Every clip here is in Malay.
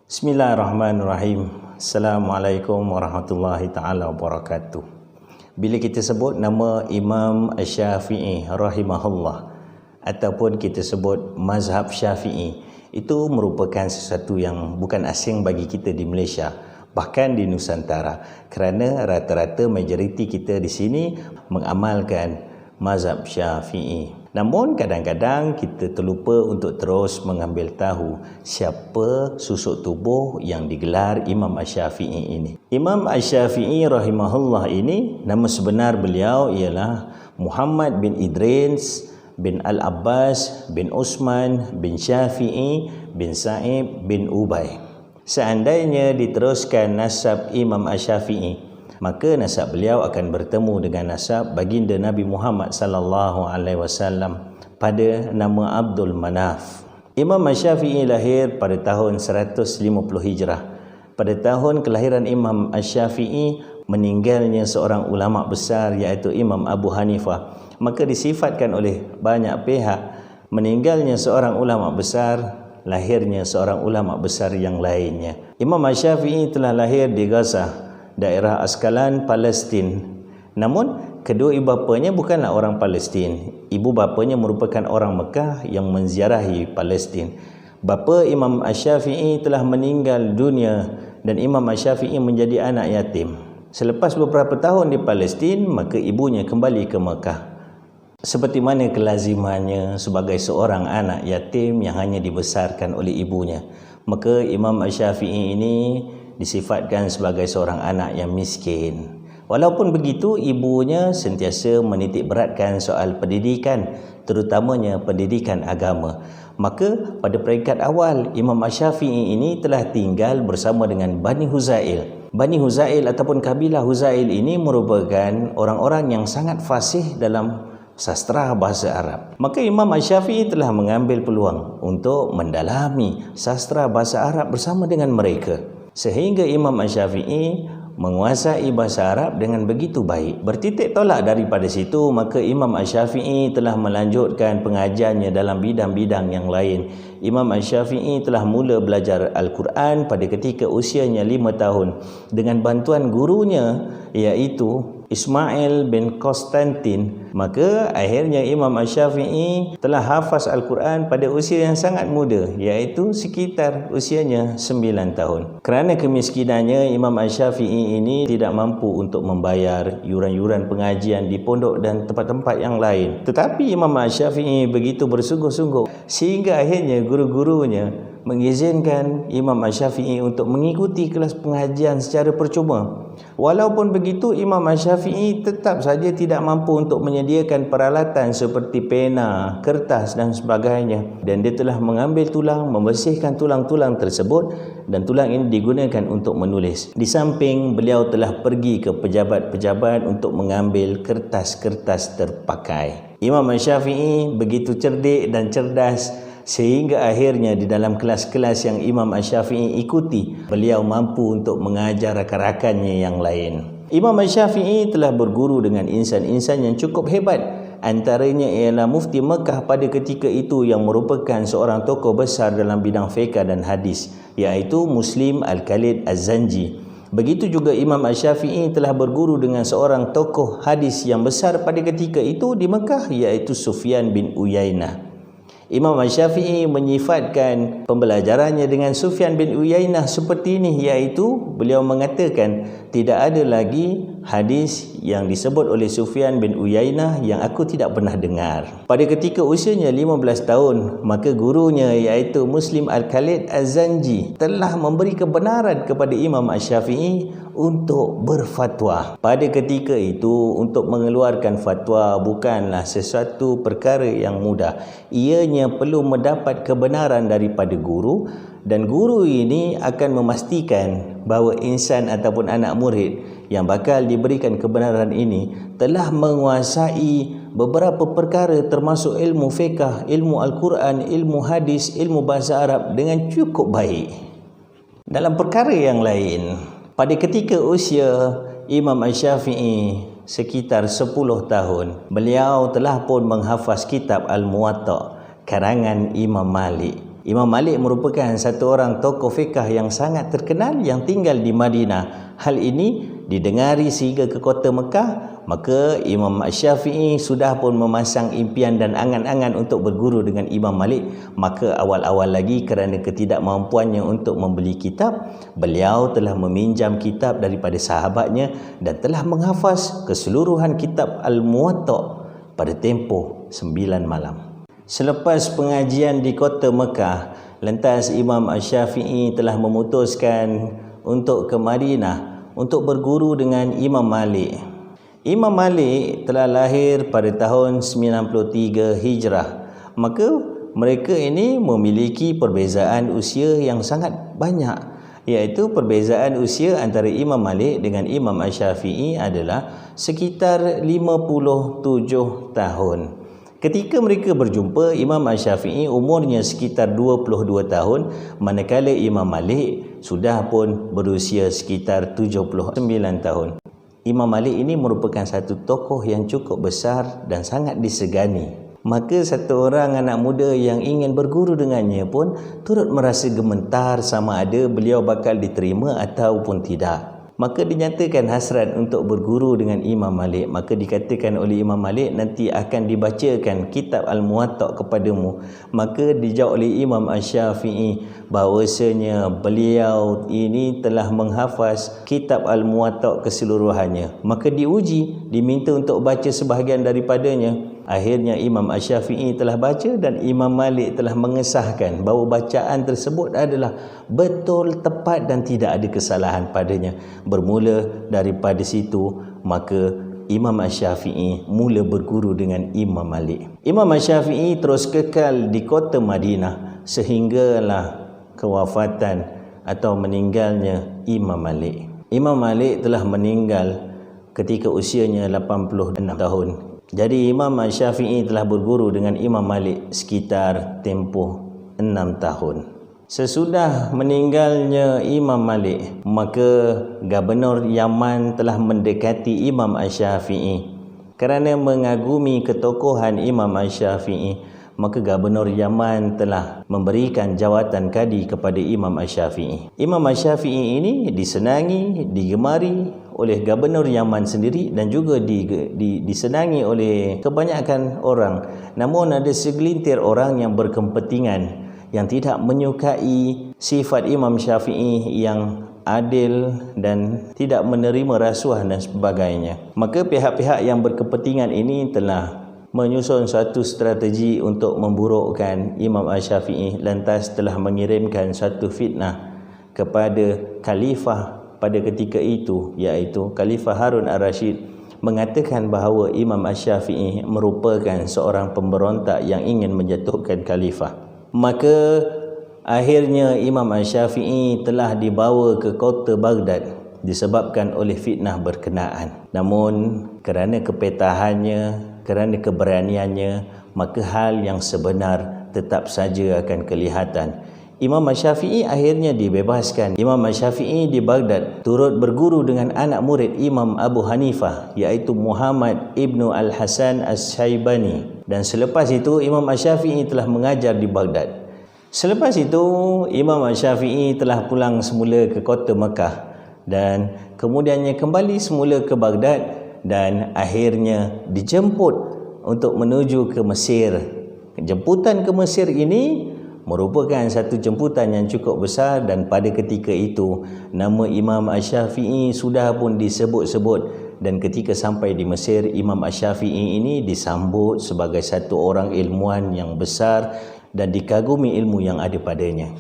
Bismillahirrahmanirrahim. Assalamualaikum warahmatullahi ta'ala wabarakatuh. Bila kita sebut nama Imam Asy-Syafi'i rahimahullah ataupun kita sebut mazhab Syafi'i, itu merupakan sesuatu yang bukan asing bagi kita di Malaysia, bahkan di Nusantara, kerana rata-rata majoriti kita di sini mengamalkan mazhab Syafi'i. Namun kadang-kadang kita terlupa untuk terus mengambil tahu siapa susuk tubuh yang digelar Imam Asy-Syafi'i ini. Imam Asy-Syafi'i rahimahullah ini, nama sebenar beliau ialah Muhammad bin Idris bin Al-Abbas bin Usman bin Syafi'i bin Sa'ib bin Ubay. Seandainya diteruskan nasab Imam Asy-Syafi'i, maka nasab beliau akan bertemu dengan nasab baginda Nabi Muhammad sallallahu alaihi wasallam pada nama Abdul Manaf. Imam Asy-Syafi'i lahir pada tahun 150 Hijrah. Pada tahun kelahiran Imam Asy-Syafi'i, meninggalnya seorang ulama besar iaitu Imam Abu Hanifah. Maka disifatkan oleh banyak pihak, meninggalnya seorang ulama besar, lahirnya seorang ulama besar yang lainnya. Imam Asy-Syafi'i telah lahir di Gaza, daerah Askalan, Palestin. Namun kedua ibu bapanya bukanlah orang Palestin. Ibu bapanya merupakan orang Mekah yang menziarahi Palestin. Bapa Imam Asy-Syafi'i telah meninggal dunia dan Imam Asy-Syafi'i menjadi anak yatim. Selepas beberapa tahun di Palestin, maka ibunya kembali ke Mekah. Seperti mana kelazimannya sebagai seorang anak yatim yang hanya dibesarkan oleh ibunya, maka Imam Asy-Syafi'i ini disifatkan sebagai seorang anak yang miskin. Walaupun begitu, ibunya sentiasa menitik beratkan soal pendidikan, terutamanya pendidikan agama. Maka pada peringkat awal, Imam Asy-Syafi'i ini telah tinggal bersama dengan Bani Huzail. Bani Huzail ataupun kabilah Huzail ini merupakan orang-orang yang sangat fasih dalam sastra bahasa Arab. Maka Imam Asy-Syafi'i telah mengambil peluang untuk mendalami sastra bahasa Arab bersama dengan mereka, sehingga Imam Asy-Syafi'i menguasai bahasa Arab dengan begitu baik. Bertitik tolak daripada situ, maka Imam Asy-Syafi'i telah melanjutkan pengajiannya dalam bidang-bidang yang lain. Imam Asy-Syafi'i telah mula belajar Al-Quran pada ketika usianya 5 tahun dengan bantuan gurunya iaitu Ismail bin Konstantin. Maka akhirnya Imam Asy-Syafi'i telah hafaz Al-Quran pada usia yang sangat muda, iaitu sekitar usianya 9 tahun. Kerana kemiskinannya, Imam Asy-Syafi'i ini tidak mampu untuk membayar yuran-yuran pengajian di pondok dan tempat-tempat yang lain. Tetapi Imam Asy-Syafi'i begitu bersungguh-sungguh sehingga akhirnya guru-gurunya mengizinkan Imam Asy-Syafi'i untuk mengikuti kelas pengajian secara percuma. Walaupun begitu, Imam Asy-Syafi'i tetap saja tidak mampu untuk menyediakan peralatan seperti pena, kertas dan sebagainya. Dan dia telah mengambil tulang, membersihkan tulang-tulang tersebut, dan tulang ini digunakan untuk menulis. Di samping, beliau telah pergi ke pejabat-pejabat untuk mengambil kertas-kertas terpakai. Imam Asy-Syafi'i begitu cerdik dan cerdas sehingga akhirnya di dalam kelas-kelas yang Imam Asy-Syafi'i ikuti, beliau mampu untuk mengajar rakan-rakannya yang lain. Imam Asy-Syafi'i telah berguru dengan insan-insan yang cukup hebat. Antaranya ialah Mufti Mekah pada ketika itu yang merupakan seorang tokoh besar dalam bidang fiqh dan hadis, iaitu Muslim Al-Khalid Az-Zanji. Begitu juga Imam Asy-Syafi'i telah berguru dengan seorang tokoh hadis yang besar pada ketika itu di Mekah, iaitu Sufyan bin Uyainah. Imam Asy-Syafi'i menyifatkan pembelajarannya dengan Sufyan bin Uyainah seperti ini, iaitu beliau mengatakan, tidak ada lagi hadis yang disebut oleh Sufyan bin Uyainah yang aku tidak pernah dengar. Pada ketika usianya 15 tahun, maka gurunya iaitu Muslim Al-Khalid Az-Zanji telah memberi kebenaran kepada Imam Asy-Syafi'i untuk berfatwa. Pada ketika itu, untuk mengeluarkan fatwa bukanlah sesuatu perkara yang mudah. Ianya perlu mendapat kebenaran daripada guru, dan guru ini akan memastikan bahawa insan ataupun anak murid yang bakal diberikan kebenaran ini telah menguasai beberapa perkara termasuk ilmu fiqh, ilmu Al-Quran, ilmu hadis, ilmu bahasa Arab dengan cukup baik. Dalam perkara yang lain, pada ketika usia Imam Asy-Syafi'i sekitar 10 tahun, beliau telah pun menghafaz kitab Al-Muwatta. karangan Imam Malik. Imam Malik merupakan satu orang tokoh fiqh yang sangat terkenal yang tinggal di Madinah. Hal ini didengari sehingga ke kota Mekah, maka Imam Syafi'i sudah pun memasang impian dan angan-angan untuk berguru dengan Imam Malik. Maka awal-awal lagi kerana ketidakmampuannya untuk membeli kitab, beliau telah meminjam kitab daripada sahabatnya dan telah menghafaz keseluruhan kitab Al-Muwatta pada tempoh 9 malam. Selepas pengajian di kota Mekah, lantas Imam Syafi'i telah memutuskan untuk ke Madinah untuk berguru dengan Imam Malik. Imam Malik telah lahir pada tahun 93 Hijrah. Maka mereka ini memiliki perbezaan usia yang sangat banyak, iaitu perbezaan usia antara Imam Malik dengan Imam Syafi'i adalah sekitar 57 tahun. Ketika mereka berjumpa, Imam Syafi'i umurnya sekitar 22 tahun, manakala Imam Malik sudah pun berusia sekitar 79 tahun. Imam Malik ini merupakan satu tokoh yang cukup besar dan sangat disegani. Maka satu orang anak muda yang ingin berguru dengannya pun turut merasa gemetar sama ada beliau bakal diterima ataupun tidak. Maka dinyatakan hasrat untuk berguru dengan Imam Malik. Maka dikatakan oleh Imam Malik, nanti akan dibacakan kitab Al-Muwatta kepadamu. Maka dijawab oleh Imam Syafi'i bahawasanya beliau ini telah menghafaz kitab Al-Muwatta keseluruhannya. Maka diuji, diminta untuk baca sebahagian daripadanya. Akhirnya Imam Syafi'i telah baca dan Imam Malik telah mengesahkan bahawa bacaan tersebut adalah betul, tepat dan tidak ada kesalahan padanya. Bermula daripada situ, maka Imam Syafi'i mula berguru dengan Imam Malik. Imam Syafi'i terus kekal di kota Madinah sehinggalah kewafatan atau meninggalnya Imam Malik. Imam Malik telah meninggal ketika usianya 86 tahun. Jadi Imam Syafi'i telah berguru dengan Imam Malik sekitar tempoh 6 tahun. Sesudah meninggalnya Imam Malik, maka Gubernur Yaman telah mendekati Imam Syafi'i. Kerana mengagumi ketokohan Imam Syafi'i, maka Gubernur Yaman telah memberikan jawatan kadi kepada Imam Syafi'i. Imam Syafi'i ini disenangi, digemari oleh Gubernur Yaman sendiri dan juga disenangi oleh kebanyakan orang. Namun ada segelintir orang yang berkepentingan yang tidak menyukai sifat Imam Syafi'i yang adil dan tidak menerima rasuah dan sebagainya. Maka pihak-pihak yang berkepentingan ini telah menyusun satu strategi untuk memburukkan Imam Syafi'i, lantas telah mengirimkan satu fitnah kepada khalifah pada ketika itu, iaitu Khalifah Harun Ar-Rasyid, mengatakan bahawa Imam Syafi'i merupakan seorang pemberontak yang ingin menjatuhkan khalifah. Maka akhirnya Imam Syafi'i telah dibawa ke kota Baghdad disebabkan oleh fitnah berkenaan. Namun kerana kepetahannya, kerana keberaniannya, maka hal yang sebenar tetap saja akan kelihatan. Imam Syafi'i akhirnya dibebaskan. Imam Syafi'i di Baghdad turut berguru dengan anak murid Imam Abu Hanifah, iaitu Muhammad ibnu Al-Hasan As-Syaibani. Dan selepas itu Imam Syafi'i telah mengajar di Baghdad. Selepas itu Imam Syafi'i telah pulang semula ke kota Mekah dan kemudiannya kembali semula ke Baghdad dan akhirnya dijemput untuk menuju ke Mesir. Jemputan ke Mesir ini merupakan satu jemputan yang cukup besar dan pada ketika itu nama Imam Syafi'i sudah pun disebut-sebut, dan ketika sampai di Mesir, Imam Syafi'i ini disambut sebagai satu orang ilmuwan yang besar dan dikagumi ilmu yang ada padanya.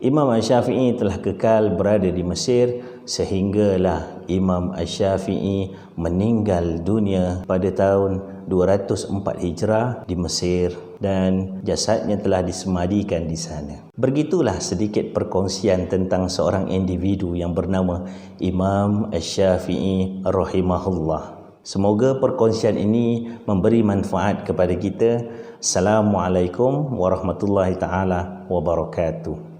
Imam Syafi'i telah kekal berada di Mesir sehinggalah Imam Syafi'i meninggal dunia pada tahun 204 Hijrah di Mesir dan jasadnya telah disemadikan di sana. Begitulah sedikit perkongsian tentang seorang individu yang bernama Imam Syafi'i rahimahullah. Semoga perkongsian ini memberi manfaat kepada kita. Assalamualaikum warahmatullahi taala wabarakatuh.